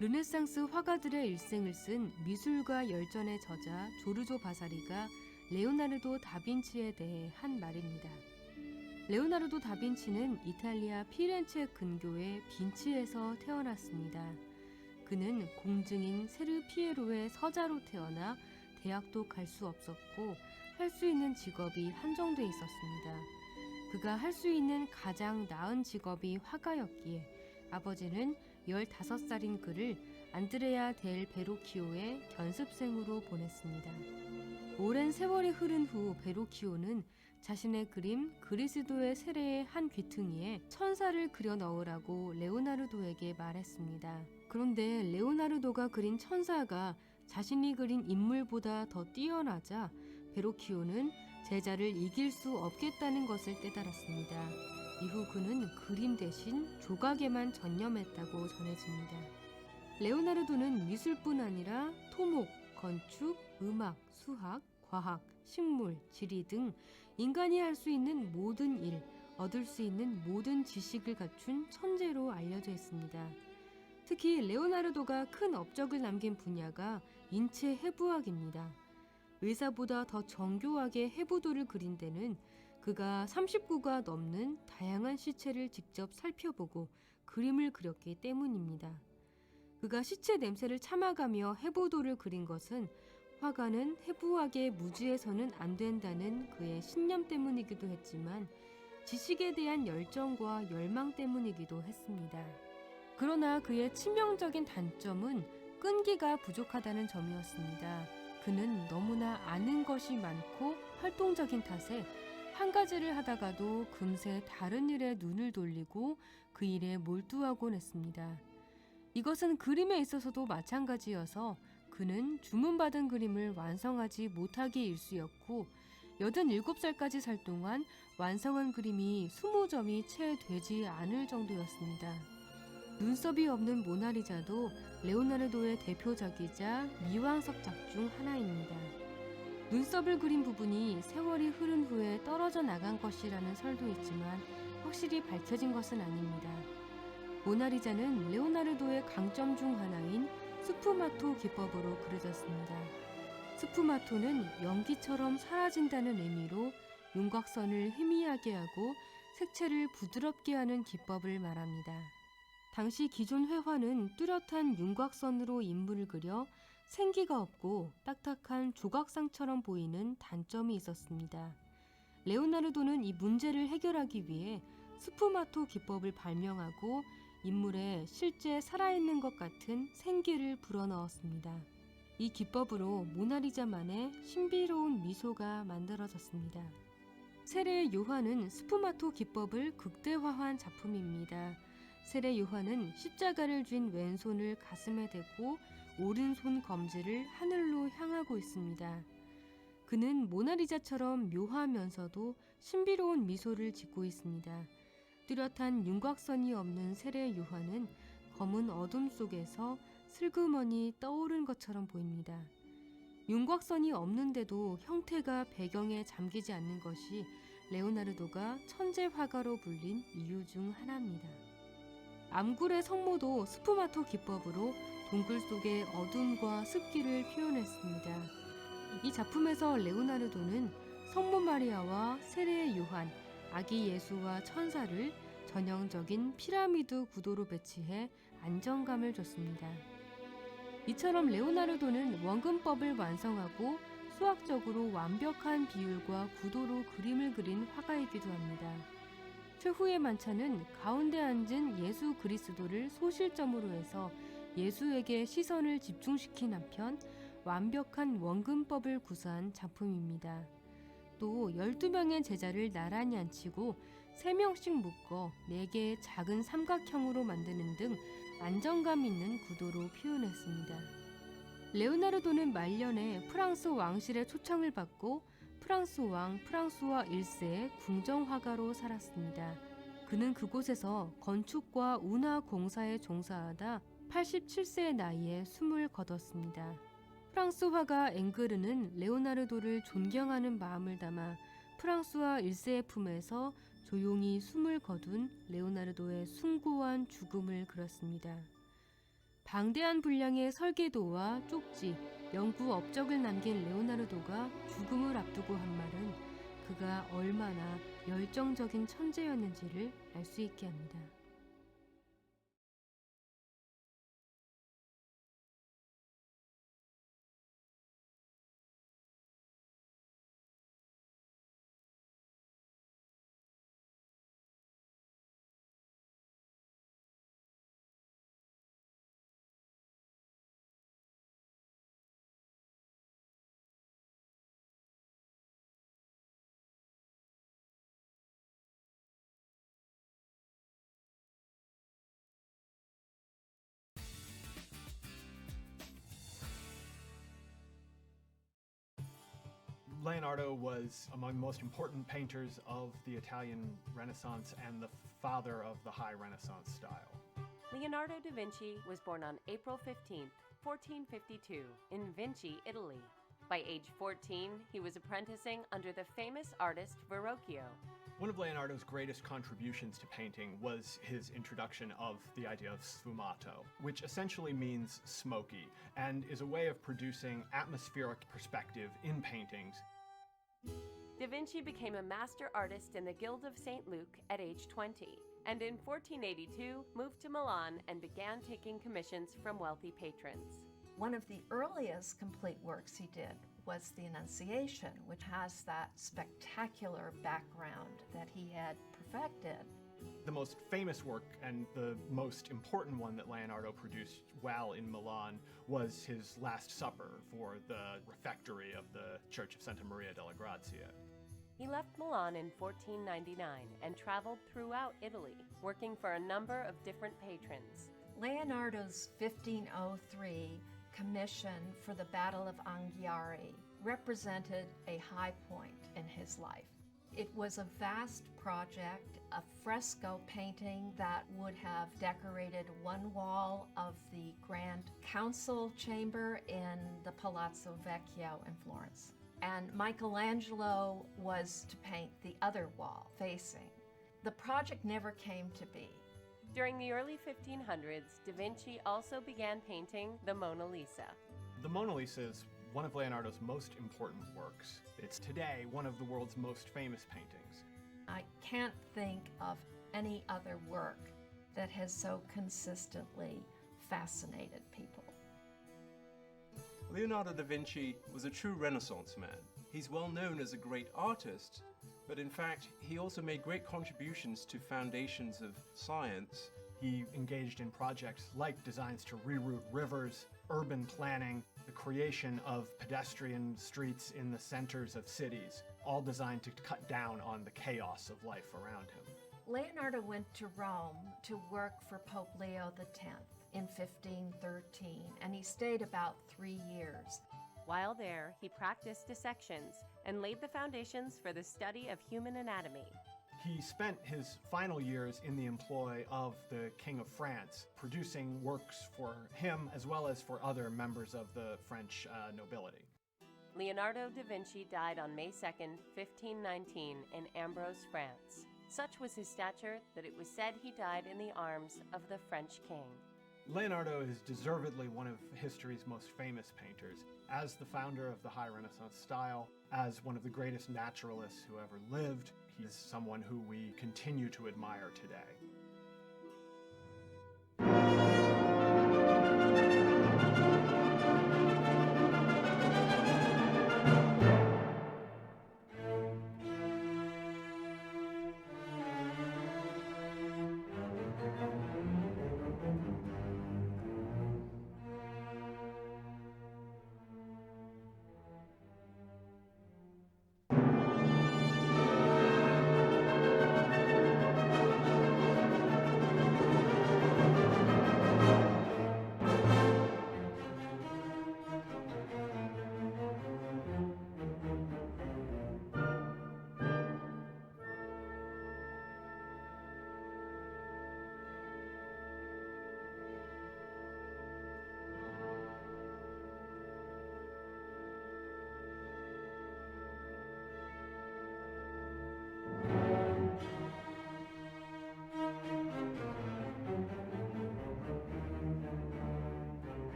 르네상스 화가들의 일생을 쓴 미술과 열전의 저자 조르조 바사리가 레오나르도 다빈치에 대해 한 말입니다. 레오나르도 다빈치는 이탈리아 피렌체 근교의 빈치에서 태어났습니다. 그는 공증인 세르 피에로의 서자로 태어나 대학도 갈 수 없었고 할 수 있는 직업이 한정돼 있었습니다. 그가 할 수 있는 가장 나은 직업이 화가였기에 아버지는 15살인 그를 안드레아 델 베로키오의 견습생으로 보냈습니다. 오랜 세월이 흐른 후 베로키오는 자신의 그림 그리스도의 세례의 한 귀퉁이에 천사를 그려 넣으라고 레오나르도에게 말했습니다. 그런데 레오나르도가 그린 천사가 자신이 그린 인물보다 더 뛰어나자 베로키오는 제자를 이길 수 없겠다는 것을 깨달았습니다. 이후 그는 그림 대신 조각에만 전념했다고 전해집니다. 레오나르도는 미술뿐 아니라 토목, 건축, 음악, 수학, 과학, 식물, 지리 등 인간이 할 수 있는 모든 일, 얻을 수 있는 모든 지식을 갖춘 천재로 알려져 있습니다. 특히 레오나르도가 큰 업적을 남긴 분야가 인체 해부학입니다. 의사보다 더 정교하게 해부도를 그린 데는 그가 39가 넘는 다양한 시체를 직접 살펴보고 그림을 그렸기 때문입니다. 그가 시체 냄새를 참아가며 해부도를 그린 것은 화가는 해부학에 무지해서는 안 된다는 그의 신념 때문이기도 했지만 지식에 대한 열정과 열망 때문이기도 했습니다. 그러나 그의 치명적인 단점은 끈기가 부족하다는 점이었습니다. 그는 너무나 아는 것이 많고 활동적인 탓에 한 가지를 하다가도 금세 다른 일에 눈을 돌리고 그 일에 몰두하곤 했습니다. 이것은 그림에 있어서도 마찬가지여서 그는 주문받은 그림을 완성하지 못하기에 일쑤였고 87살까지 살 동안 완성한 그림이 20점이 채 되지 않을 정도였습니다. 눈썹이 없는 모나리자도 레오나르도의 대표작이자 미완성작 중 하나입니다. 눈썹을 그린 부분이 세월이 흐른 후에 떨어져 나간 것이라는 설도 있지만 확실히 밝혀진 것은 아닙니다. 모나리자는 레오나르도의 강점 중 하나인 스푸마토 기법으로 그려졌습니다. 스푸마토는 연기처럼 사라진다는 의미로 윤곽선을 희미하게 하고 색채를 부드럽게 하는 기법을 말합니다. 당시 기존 회화는 뚜렷한 윤곽선으로 인물을 그려 생기가 없고 딱딱한 조각상처럼 보이는 단점이 있었습니다. 레오나르도는 이 문제를 해결하기 위해 스푸마토 기법을 발명하고 인물에 실제 살아있는 것 같은 생기를 불어넣었습니다. 이 기법으로 모나리자만의 신비로운 미소가 만들어졌습니다. 세례 요한은 스푸마토 기법을 극대화한 작품입니다. 세례 요한은 십자가를 쥔 왼손을 가슴에 대고 오른손 검지를 하늘로 향하고 있습니다. 그는 모나리자처럼 묘하면서도 신비로운 미소를 짓고 있습니다. 뚜렷한 윤곽선이 없는 세례 요한은 검은 어둠 속에서 슬그머니 떠오른 것처럼 보입니다. 윤곽선이 없는데도 형태가 배경에 잠기지 않는 것이 레오나르도가 천재 화가로 불린 이유 중 하나입니다. 암굴의 성모도 스푸마토 기법으로 동굴 속의 어둠과 습기를 표현했습니다. 이 작품에서 레오나르도는 성모 마리아와 세례 요한, 아기 예수와 천사를 전형적인 피라미드 구도로 배치해 안정감을 줬습니다. 이처럼 레오나르도는 원근법을 완성하고 수학적으로 완벽한 비율과 구도로 그림을 그린 화가이기도 합니다. 최후의 만찬은 가운데 앉은 예수 그리스도를 소실점으로 해서 예수에게 시선을 집중시킨 한편 완벽한 원근법을 구사한 작품입니다. 또 12명의 제자를 나란히 앉히고 3명씩 묶어 4개의 작은 삼각형으로 만드는 등 안정감 있는 구도로 표현했습니다. 레오나르도는 말년에 프랑스 왕실의 초청을 받고 프랑스 왕 프랑수와 1세의 궁정화가로 살았습니다. 그는 그곳에서 건축과 운하 공사에 종사하다 87세의 나이에 숨을 거뒀습니다. 프랑스 화가 앵그르는 레오나르도를 존경하는 마음을 담아 프랑스와 1세의 품에서 조용히 숨을 거둔 레오나르도의 숭고한 죽음을 그렸습니다. 방대한 분량의 설계도와 쪽지, 연구 업적을 남긴 레오나르도가 죽음을 앞두고 한 말은 그가 얼마나 열정적인 천재였는지를 알 수 있게 합니다. Leonardo was among the most important painters of the Italian Renaissance and the father of the High Renaissance style. Leonardo da Vinci was born on April 15, 1452, in Vinci, Italy. By age 14, he was apprenticing under the famous artist Verrocchio. One of Leonardo's greatest contributions to painting was his introduction of the idea of sfumato, which essentially means smoky, and is a way of producing atmospheric perspective in paintings. Da Vinci became a master artist in the Guild of St. Luke at age 20, and in 1482 moved to Milan and began taking commissions from wealthy patrons. One of the earliest complete works he did was the Annunciation, which has that spectacular background that he had perfected. The most famous work and the most important one that Leonardo produced while in Milan was his Last Supper for the refectory of the Church of Santa Maria della Grazia. He left Milan in 1499 and traveled throughout Italy, working for a number of different patrons. Leonardo's 1503 commission for the Battle of Anghiari represented a high point in his life. It was a vast project, a fresco painting that would have decorated one wall of the Grand Council chamber in the Palazzo Vecchio in Florence. And Michelangelo was to paint the other wall facing. The project never came to be. During the early 1500s, Da Vinci also began painting the Mona Lisa. The Mona Lisa is one of Leonardo's most important works. It's today one of the world's most famous paintings. I can't think of any other work that has so consistently fascinated people. Leonardo da Vinci was a true Renaissance man. He's well known as a great artist, but in fact, he also made great contributions to foundations of science. He engaged in projects like designs to reroute rivers, urban planning, the creation of pedestrian streets in the centers of cities, all designed to cut down on the chaos of life around him. Leonardo went to Rome to work for Pope Leo X in 1513, and he stayed about 3 years. While there, he practiced dissections and laid the foundations for the study of human anatomy. He spent his final years in the employ of the King of France, producing works for him as well as for other members of the French nobility. Leonardo da Vinci died on May 2nd, 1519 in Ambrose, France. Such was his stature that it was said he died in the arms of the French king. Leonardo is deservedly one of history's most famous painters. As the founder of the High Renaissance style, as one of the greatest naturalists who ever lived, he's someone who we continue to admire today.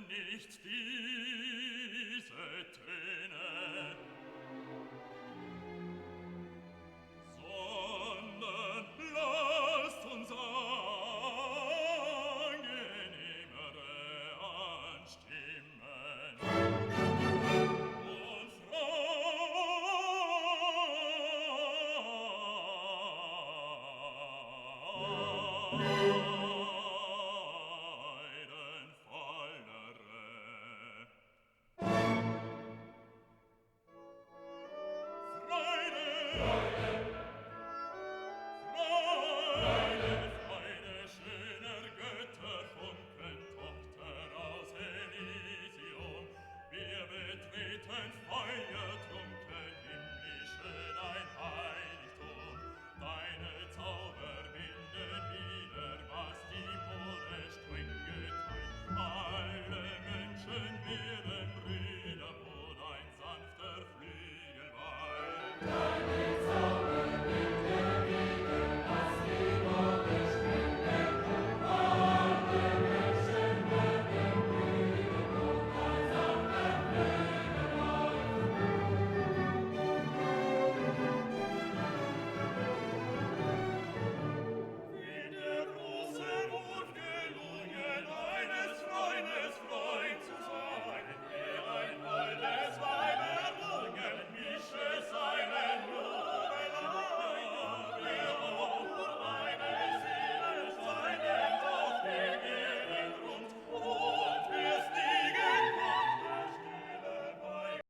nicht diese